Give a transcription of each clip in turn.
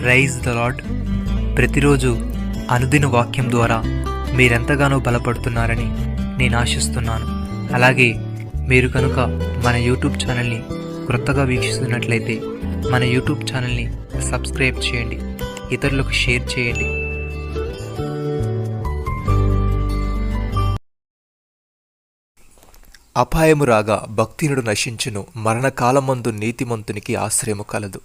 Rise the lord. ప్రతిరోజు అనుదిన వాక్యం ద్వారా మీరెంతగానో బలపడుతున్నారని నేను ఆశిస్తున్నాను. అలాగే మీరు కనుక మన యూట్యూబ్ ఛానల్ని క్రొత్తగా వీక్షిస్తున్నట్లయితే మన యూట్యూబ్ ఛానల్ని సబ్స్క్రైబ్ చేయండి, ఇతరులకు షేర్ చేయండి. అపాయము రాగా భక్తిహీనుడు నశించును, మరణకాలమందు నీతిమంతునికి ఆశ్రయము కలదు.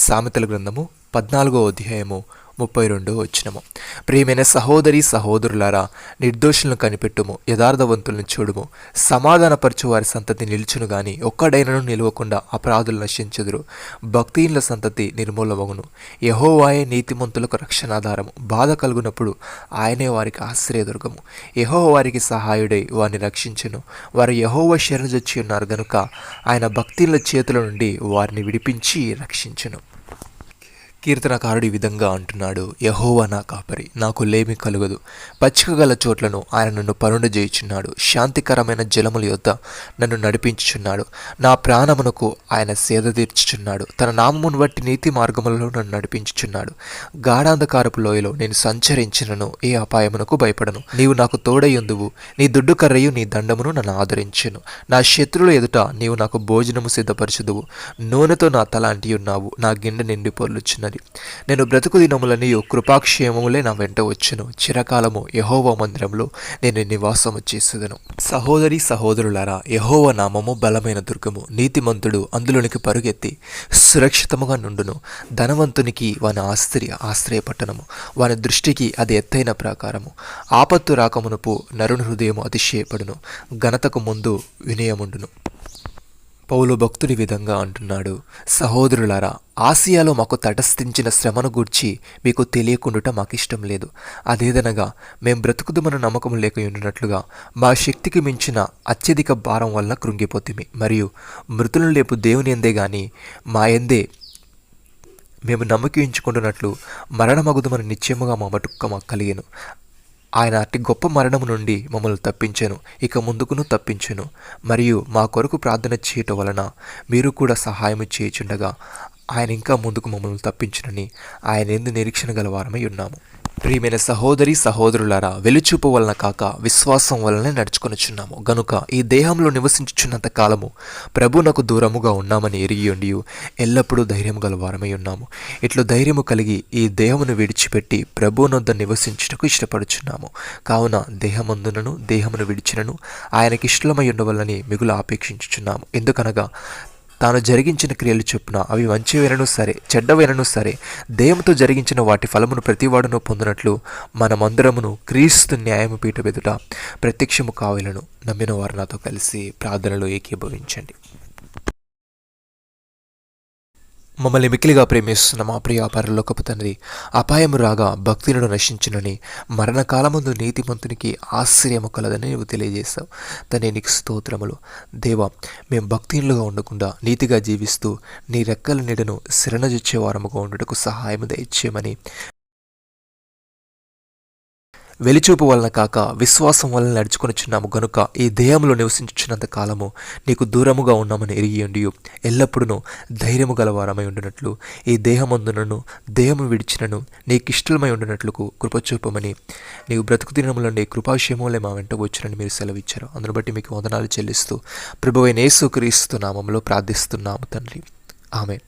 సామెతల గ్రంథము 14వ అధ్యాయము 32వ వచనము. ప్రియమైన సహోదరి సహోదరులారా, నిర్దోషులను కనిపెట్టుము, యథార్థవంతులను చూడుము. సమాధానపరచు వారి సంతతి నిలుచును గాని ఒక్కడైనను నిలవకుండా అపరాధులు నశించెదరు. భక్తిహీనుల సంతతి నిర్మూలమగును. యెహోవాయే నీతిమంతులకు రక్షణాధారము. బాధ కలుగునప్పుడు ఆయనే వారికి ఆశ్రయదుర్గము. యెహోవా వారికి సహాయుడై వారిని రక్షించును. వారు యెహోవా శరణుజొచ్చి ఉన్నారు గనుక ఆయన భక్తిహీనుల చేతుల నుండి వారిని విడిపించి రక్షించును. కీర్తనకారుడు ఈ విధంగా అంటున్నాడు: యెహోవా నా కాపరి, నాకు లేమి కలుగదు. పచ్చిక గల చోట్లను ఆయన నన్ను పరుండజేయుచున్నాడు. శాంతికరమైన జలముల యొద్ద నన్ను నడిపించుచున్నాడు. నా ప్రాణమునకు ఆయన సేద తీర్చుచున్నాడు. తన నామమును బట్టి నీతి మార్గములలో నన్ను నడిపించుచున్నాడు. గాఢాంధకారపు లోయలో నేను సంచరించినను ఏ అపాయమునకు భయపడను. నీవు నాకు తోడయ్యుందువు. నీ దుడ్డు కర్రయు నీ దండమును నన్ను ఆదరించును. నా శత్రువుల ఎదుట నీవు నాకు భోజనము సిద్ధపరచుదువు. నూనెతో నా తల అంటియున్నావు. నా గిన్నె నిండి పొర్లుచున్నది. నేను బ్రతుకు దినములనియు కృపాక్షేమములే నా వెంట వచ్చును. చిరకాలము యెహోవా మందిరంలో నేను నివాసము చేసేదను. సహోదరి సహోదరులారా, యెహోవా నామము బలమైన దుర్గము. నీతిమంతుడు అందులోనికి పరుగెత్తి సురక్షితముగా నుండును. ధనవంతునికి వాని ఆశ్రయపట్టణము, వాని దృష్టికి అది ఎత్తైన ప్రాకారము. ఆపత్తు రాకమునుపు నరుని హృదయము అతిశయపడును, ఘనతకు ముందు వినయముండును. పౌలు భక్తుడి విధంగా అంటున్నాడు: సహోదరులారా, ఆసియాలో మాకు తటస్థించిన శ్రమను గూర్చి మీకు తెలియకుండుట మాకిష్టం లేదు. అదేదనగా మేం బ్రతుకుదుమన్న నమ్మకం లేక ఉండినట్లుగా మా శక్తికి మించిన అత్యధిక భారం వలన కృంగిపోతిమి. మరియు మృతులను లేపు దేవుని ఎందే గాని మా ఎందే మేము నమ్మకించుకుంటున్నట్లు మరణమగుదుమని నిశ్చయముగా మా మటుక్క మాకు కలిగెను. ఆయన అతి గొప్ప మరణము నుండి మమ్మల్ని తప్పించెను, ఇక ముందుకును తప్పించెను. మరియు మా కొరకు ప్రార్థన చేయటం వలన మీరు కూడా సహాయం చేయుచుండగా ఆయన ఇంకా ముందుకు మమ్మల్ని తప్పించునని ఆయన యందు నిరీక్షణ గల వారమై ఉన్నాము. ప్రియమైన సహోదరి సహోదరులారా, వెలుచూపు వలన కాక విశ్వాసం వలనే నడుచుకొనుచున్నాము గనుక ఈ దేహంలో నివసించుచున్నంత కాలము ప్రభునకు దూరముగా ఉన్నామని ఎరిగి ఉండి ఎల్లప్పుడూ ధైర్యము గల వారమై ఉన్నాము. ఇట్లు ధైర్యము కలిగి ఈ దేహమును విడిచిపెట్టి ప్రభునొద్ద నివసించుటకు ఇష్టపడుచున్నాము. కావున దేహమందునను దేహమును విడిచినను ఆయనకిష్టమై ఉండవలని మిగులు ఆపేక్షించుచున్నాము. ఎందుకనగా తాను జరిగించిన క్రియలు చొప్పున అవి మంచివైనను సరే చెడ్డవైనను సరే దేహంతో జరిగించిన వాటి ఫలమును ప్రతివాడును పొందినట్లు మనమందరమును క్రీస్తు న్యాయము పీఠ ఎదుట ప్రత్యక్షము కావాలను. నమ్మిన వారు నాతో కలిసి ప్రార్థనలో ఏకీభవించండి. మమ్మల్ని మిక్కిలిగా ప్రేమిస్తున్న మా ప్రియ పరలోకపు తండ్రి, అపాయము రాగా భక్తినుడు నశించునని మరణకాలమందు నీతిమంతునికి ఆశ్రయము కలదని నువ్వు తెలియజేశావు. తండ్రి, నీకు స్తోత్రములు. దేవా, మేము భక్తిహీనులుగా ఉండకుండా నీతిగా జీవిస్తూ నీ రెక్కల నీడను శరణజొచ్చే వారముగా ఉండుటకు సహాయము దయచేయమని, వెలిచూపు వలన కాక విశ్వాసం వలన నడుచుకొనిచున్నాము గనుక ఈ దేహంలో నివసించుచున్నంత కాలము నీకు దూరముగా ఉన్నామని ఎరిగి ఉండి ఎల్లప్పుడూ ధైర్యము గలవారమై ఉండినట్లు ఈ దేహమందునను దేహము విడిచినను నీకిష్టమై ఉండినట్లు కృపచూపమని, నీవు బ్రతుకు దినములో నీ కృపాక్షేమములే మా వెంట వచ్చునని మీరు సెలవిచ్చారు. అందును బట్టి మీకు వందనాలు చెల్లిస్తూ ప్రభువైన యేసుక్రీస్తు నామములో ప్రార్థిస్తున్నాము తండ్రి. ఆమేన్.